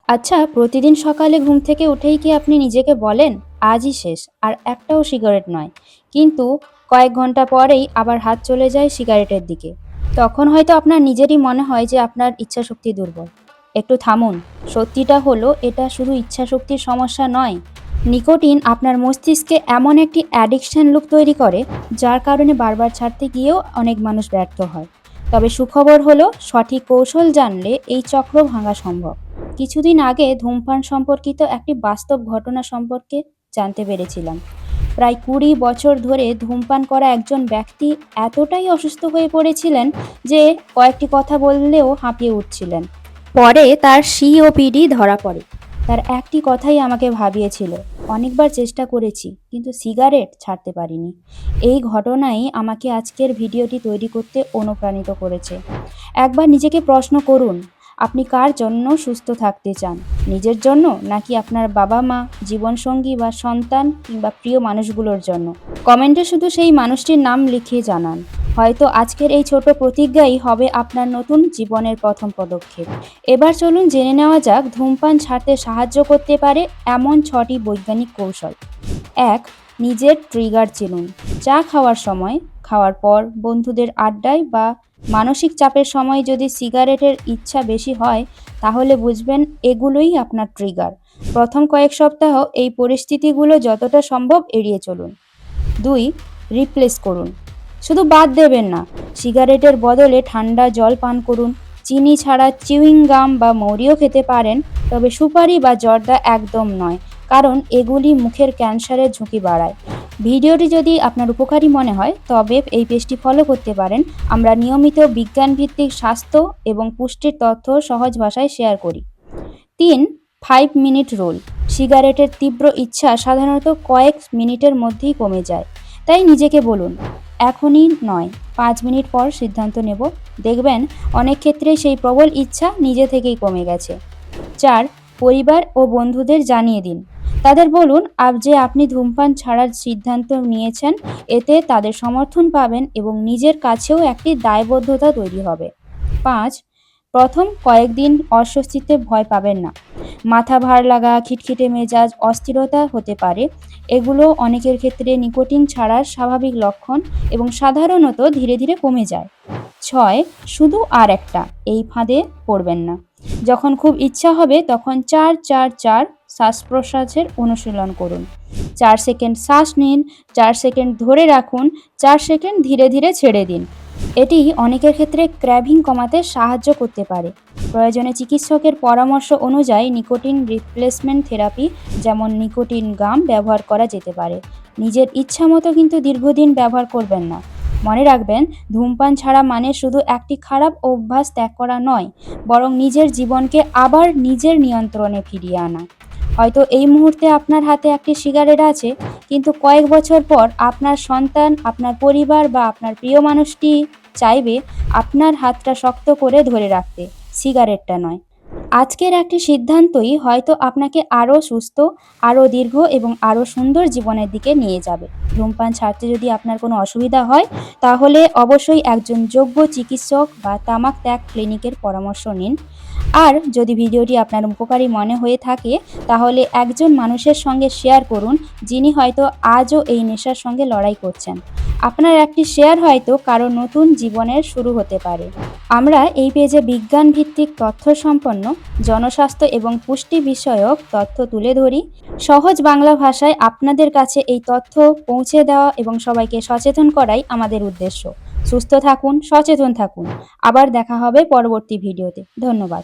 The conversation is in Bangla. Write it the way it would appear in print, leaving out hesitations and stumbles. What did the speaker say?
আচ্ছা, প্রতিদিন সকালে ঘুম থেকে উঠেই কি আপনি নিজেকে বলেন, আজই শেষ, আর একটাও সিগারেট নয়? কিন্তু কয়েক ঘন্টা পরেই আবার হাত চলে যায় সিগারেটের দিকে। তখন হয়তো আপনার নিজেরই মনে হয় যে আপনার ইচ্ছাশক্তি দুর্বল। একটু থামুন। সত্যিটা হলো, এটা শুধু ইচ্ছাশক্তির সমস্যা নয়। নিকোটিন আপনার মস্তিষ্কে এমন একটি অ্যাডিকশন লুপ তৈরি করে, যার কারণে বারবার ছাড়তে গিয়েও অনেক মানুষ ব্যর্থ হয়। তবে সুখবর হলো, সঠিক কৌশল জানলে এই চক্র ভাঙা সম্ভব। কিছুদিন আগে ধূমপান সম্পর্কিত একটি বাস্তব ঘটনা সম্পর্কে জানতে পেরেছিলাম। প্রায় ২০ বছর ধরে ধূমপান করা একজন ব্যক্তি এতটাই অসুস্থ হয়ে পড়েছিলেন যে কয়েকটি কথা বললেও হাঁপিয়ে উঠছিলেন। পরে তার সিওপিডি ধরা পড়ে। তার একটি কথাই আমাকে ভাবিয়েছিল, অনেকবার চেষ্টা করেছি কিন্তু সিগারেট ছাড়তে পারিনি। এই ঘটনাই আমাকে আজকের ভিডিওটি তৈরি করতে অনুপ্রাণিত করেছে। একবার নিজেকে প্রশ্ন করুন, আপনি কার জন্য সুস্থ থাকতে চান? নিজের জন্য, নাকি আপনার বাবা-মা, জীবনসঙ্গী বা সন্তান কিংবা প্রিয় মানুষগুলোর জন্য? কমেন্টে শুধু সেই মানুষটির নাম লিখে জানান। হয়তো আজকের এই ছোট প্রতিজ্ঞাই হবে আপনার নতুন জীবনের প্রথম পদক্ষেপ। এবার চলুন জেনে নেওয়া যাক ধূমপান ছাড়তে সাহায্য করতে পারে এমন ৬টি বৈজ্ঞানিক কৌশল। ১. নিজের ট্রিগার চিনুন। চা খাওয়ার সময়, খাওয়ার পর, বন্ধুদের আড্ডায় বা মানসিক চাপের সময় যদি সিগারেটের ইচ্ছা বেশি হয়, তাহলে বুঝবেন এগুলোই আপনার ট্রিগার। প্রথম কয়েক সপ্তাহ এই পরিস্থিতিগুলো যতটা সম্ভব এড়িয়ে চলুন। ২. রিপ্লেস করুন। শুধু বাদ দেবেন না, সিগারেটের বদলে ঠান্ডা জল পান করুন। চিনি ছাড়া চিউইং গাম বা মৌরিও খেতে পারেন, তবে সুপারি বা জর্দা একদম নয়, কারণ এগুলি মুখের ক্যান্সারের ঝুঁকি বাড়ায়। ভিডিওটি যদি আপনার উপকারী মনে হয় তবে এই পেজটি ফলো করতে পারেন। আমরা নিয়মিত বিজ্ঞানভিত্তিক স্বাস্থ্য এবং পুষ্টির তথ্য সহজ ভাষায় শেয়ার করি। ৩. ৫ মিনিট রুল। সিগারেটের তীব্র ইচ্ছা সাধারণত কয়েক মিনিটের মধ্যেই কমে যায়। তাই নিজেকে বলুন, এখনই নয়, ৫ মিনিট পর সিদ্ধান্ত নেব। দেখবেন অনেক ক্ষেত্রে সেই প্রবল ইচ্ছা নিজে থেকেই কমে গেছে। ৪. পরিবার ও বন্ধুদের জানিয়ে দিন। তাদের বলুন যে আপনি ধূমপান ছাড়ার সিদ্ধান্ত নিয়েছেন। এতে তাদের সমর্থন পাবেন এবং নিজের কাছেও একটি দায়বদ্ধতা তৈরি হবে। ৫. প্রথম কয়েকদিন অস্বস্তিতে ভয় পাবেন না। মাথা ভার লাগা, খিটখিটে মেজাজ, অস্থিরতা হতে পারে। এগুলো অনেকের ক্ষেত্রে নিকোটিন ছাড়ার স্বাভাবিক লক্ষণ এবং সাধারণত ধীরে ধীরে কমে যায়। ৬. শুধু আর একটা, এই ফাঁদে পড়বেন না। যখন খুব ইচ্ছা হবে তখন ৪-৪-৪ শ্বাস-প্রশ্বাসের অনুশীলন করুন। ৪ সেকেন্ড শ্বাস নিন, ৪ সেকেন্ড ধরে রাখুন, ৪ সেকেন্ড ধীরে ধীরে ছেড়ে দিন। এটি অনেকের ক্ষেত্রে ক্র্যাভিং কমাতে সাহায্য করতে পারে। প্রয়োজনে চিকিৎসকের পরামর্শ অনুযায়ী নিকোটিন রিপ্লেসমেন্ট থেরাপি, যেমন নিকোটিন গাম, ব্যবহার করা যেতে পারে। নিজের ইচ্ছামতো কিন্তু দীর্ঘদিন ব্যবহার করবেন না। মনে রাখবেন, ধূমপান ছাড়া মানে শুধু একটি খারাপ অভ্যাস ত্যাগ করা নয়, বরং নিজের জীবনকে আবার নিজের নিয়ন্ত্রণে ফিরিয়ে আনা। হয়তো এই মুহূর্তে আপনার হাতে একটি সিগারেট আছে, কিন্তু কয়েক বছর পর আপনার সন্তান, আপনার পরিবার বা আপনার প্রিয় মানুষটি চাইবে আপনার হাতটা শক্ত করে ধরে রাখতে, সিগারেটটা নয়। আজকের একটি সিদ্ধান্তই হয়তো আপনাকে আরও সুস্থ, আরও দীর্ঘ এবং আরও সুন্দর জীবনের দিকে নিয়ে যাবে। ধূমপান ছাড়তে যদি আপনার কোনো অসুবিধা হয়, তাহলে অবশ্যই একজন যোগ্য চিকিৎসক বা তামাক ত্যাগ ক্লিনিকের পরামর্শ নিন। আর যদি ভিডিওটি আপনার উপকারী মনে হয়ে থাকে, তাহলে একজন মানুষের সঙ্গে শেয়ার করুন যিনি হয়তো আজও এই নেশার সঙ্গে লড়াই করছেন। আপনার একটি শেয়ার হয়তো কারো নতুন জীবনের শুরু হতে পারে। আমরা এই পেজে বিজ্ঞানভিত্তিক তথ্য সম্পন্ন জনস্বাস্থ্য এবং পুষ্টি বিষয়ক তথ্য তুলে ধরি। সহজ বাংলা ভাষায় আপনাদের কাছে এই তথ্য পৌঁছে দেওয়া এবং সবাইকে সচেতন করাই আমাদের উদ্দেশ্য। সুস্থ থাকুন, সচেতন থাকুন। আবার দেখা হবে পরবর্তী ভিডিওতে। ধন্যবাদ।